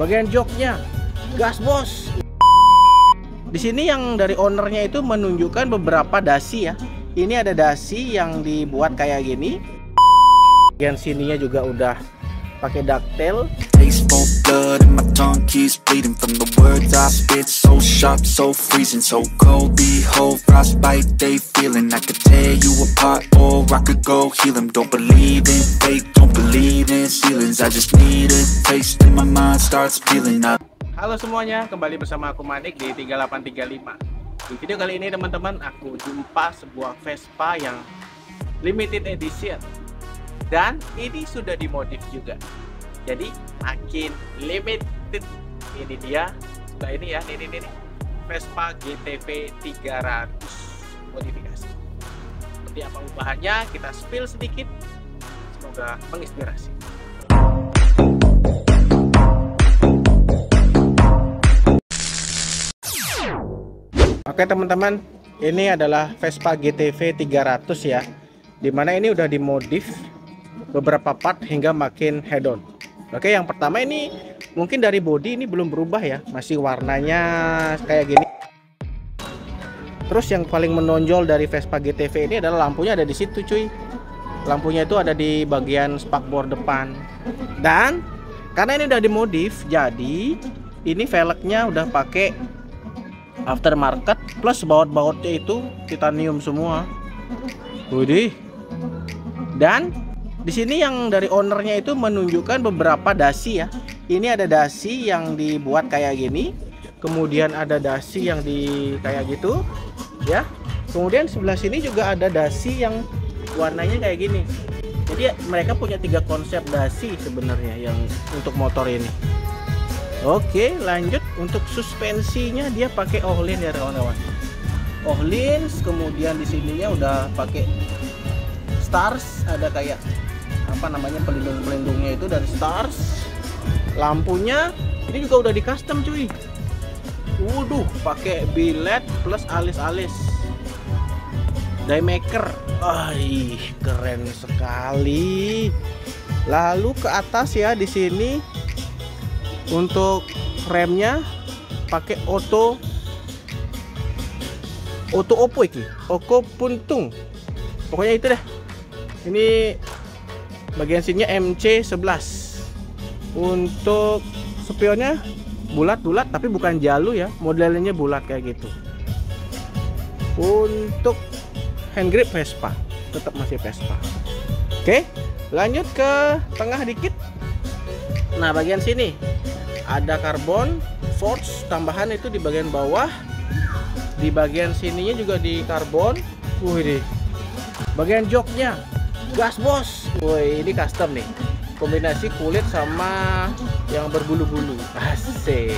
Bagian joknya, gas bos. Di sini yang dari ownernya itu menunjukkan beberapa dasi ya. Ini ada dasi yang dibuat kayak gini. Bagian sininya juga udah pakai ducktail. Tasteful blood and my tongue keeps bleeding from the words I spit. So sharp, so freezing, so cold. Behold, frostbite they feeling. I could tear you apart or I could go heal them. Don't believe in fate, don't believe in ceilings. I just need a taste and my mind starts peeling up. Halo semuanya, kembali bersama aku Manik di 3835. Di video kali ini teman-teman, aku jumpa sebuah Vespa yang limited edition. Dan ini sudah dimodif juga. Jadi makin limited. Ini dia. Nah ini ya, ini Vespa GTV 300 modifikasi. Seperti apa ubahannya, kita spill sedikit. Semoga menginspirasi. Oke teman-teman, ini adalah Vespa GTV 300 ya. Dimana ini udah dimodif beberapa part hingga makin head on. Oke, yang pertama ini mungkin dari bodi ini belum berubah ya, masih warnanya kayak gini. Terus yang paling menonjol dari Vespa GTV ini adalah lampunya ada di situ cuy. Lampunya itu ada di bagian spakbor depan. Dan karena ini udah dimodif, jadi ini velgnya udah pakai aftermarket plus baut-bautnya itu titanium semua. Widih. Dan di sini yang dari ownernya itu menunjukkan beberapa dasi ya. Ini ada dasi yang dibuat kayak gini, kemudian ada dasi yang di kayak gitu, ya. Kemudian sebelah sini juga ada dasi yang warnanya kayak gini. Jadi mereka punya 3 konsep dasi sebenarnya yang untuk motor ini. Oke, lanjut untuk suspensinya dia pakai Ohlins ya kawan-kawan. Ohlins, kemudian di sininya udah pakai Stars, ada kayak apa namanya pelindung-pelindungnya itu dari Stars. Lampunya ini juga udah di custom cuy. Waduh, pakai biled plus alis-alis diemaker. Keren sekali. Lalu ke atas ya, di sini untuk remnya pakai oto opo iki, oko puntung. Pokoknya itu deh. Ini bagian sininya MC11. Untuk spionnya bulat-bulat tapi bukan jalu ya, modelnya bulat kayak gitu. Untuk hand grip Vespa, tetap masih Vespa. Oke, lanjut ke tengah dikit. Nah, bagian sini ada karbon forge tambahan itu di bagian bawah. Di bagian sininya juga di karbon. Wih, bagian joknya gas bos. Woi, ini custom nih, kombinasi kulit sama yang berbulu-bulu. Asik.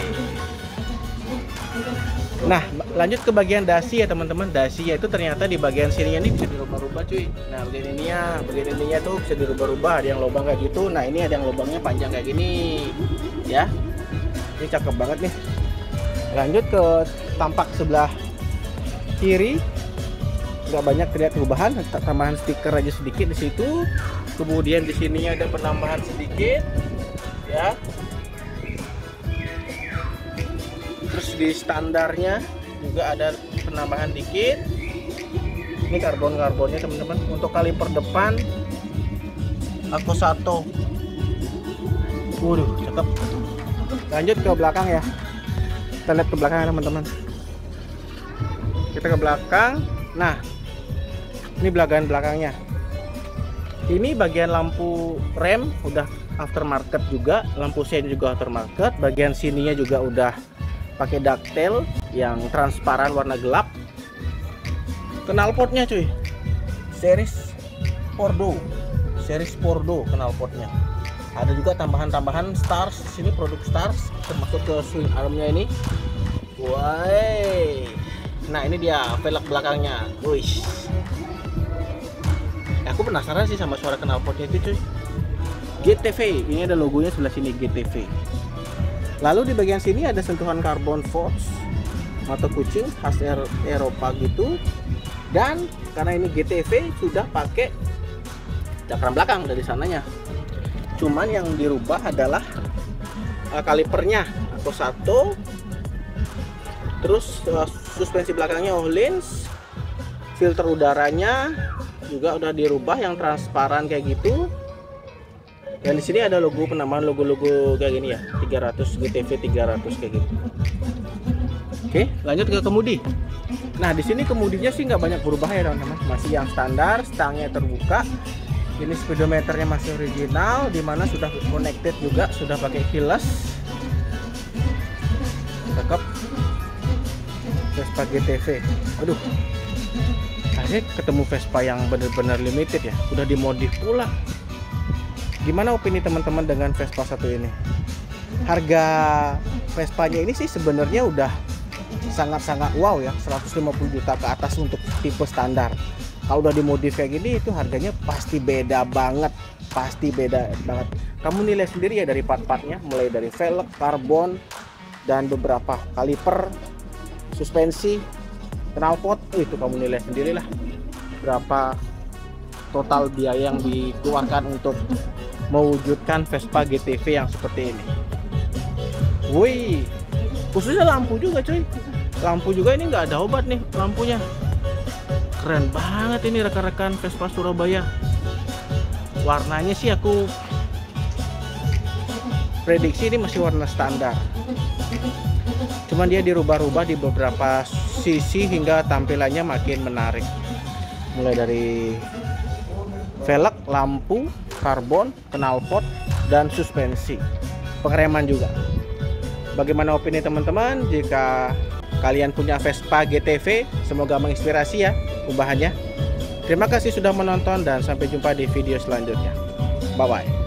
Nah, lanjut ke bagian dasi ya teman-teman. Dasi ya itu ternyata di bagian sininya nih bisa dirubah-rubah cuy. Nah, bagian ininya tuh bisa dirubah-rubah. Ada yang lubang kayak gitu. Nah, ini ada yang lubangnya panjang kayak gini ya. Ini cakep banget nih. Lanjut ke tampak sebelah kiri. Nggak banyak terlihat perubahan, tambahan stiker aja sedikit di situ. Kemudian di sininya ada penambahan sedikit ya. Terus di standarnya juga ada penambahan dikit. Ini karbonnya teman-teman. Untuk kaliper depan Akosato. Waduh, cakep. Lanjut ke belakang ya. Kita lihat ke belakang teman-teman. Kita ke belakang. Nah, ini bagian belakangnya. Ini bagian lampu rem udah aftermarket juga, lampu sein juga aftermarket. Bagian sininya juga udah pakai ducktail yang transparan warna gelap. Knalpotnya cuy, series Pordo knalpotnya. Ada juga tambahan Stars. Sini produk Stars, termasuk ke swing armnya ini. Woi. Nah, ini dia velg belakangnya. Wih. Aku penasaran sih sama suara knalpotnya itu cuy. GTV, ini ada logonya sebelah sini GTV. Lalu di bagian sini ada sentuhan karbon forge, mata kucing khas Eropa gitu. Dan karena ini GTV sudah pakai cakram belakang dari sananya. Cuman yang dirubah adalah kalipernya atau satu. Terus suspensi belakangnya Öhlins. Filter udaranya juga udah dirubah yang transparan kayak gitu. Dan di sini ada logo penamaan logo-logo kayak gini ya, 300 GTV 300 kayak gitu. Oke, lanjut ke kemudi. Nah, di sini kemudinya sih nggak banyak berubah ya teman-teman, masih yang standar, stangnya terbuka. Ini speedometernya masih original, dimana sudah connected juga, sudah pakai keyless. Cakep. Vespa GTV. Aduh, akhirnya ketemu Vespa yang benar-benar limited ya, udah dimodif pula. Gimana opini teman-teman dengan Vespa satu ini? Harga Vespanya ini sih sebenarnya udah sangat-sangat wow ya, 150 juta ke atas untuk tipe standar. Kalau udah dimodif kayak gini itu harganya pasti beda banget, pasti beda banget. Kamu nilai sendiri ya dari part-partnya, mulai dari velg, karbon, dan beberapa kaliper, suspensi, knalpot, itu kamu nilai sendirilah berapa total biaya yang dikeluarkan untuk mewujudkan Vespa GTV yang seperti ini. Wih, khususnya lampu juga cuy, lampu juga ini nggak ada obat nih lampunya. Keren banget ini rekan-rekan Vespa Surabaya. Warnanya sih aku prediksi ini masih warna standar, cuman dia dirubah-rubah di beberapa sisi hingga tampilannya makin menarik. Mulai dari velg, lampu, karbon, knalpot, dan suspensi, pengereman juga. Bagaimana opini teman-teman? Jika kalian punya Vespa GTV, semoga menginspirasi ya unggahannya. Terima kasih sudah menonton dan sampai jumpa di video selanjutnya. Bye bye.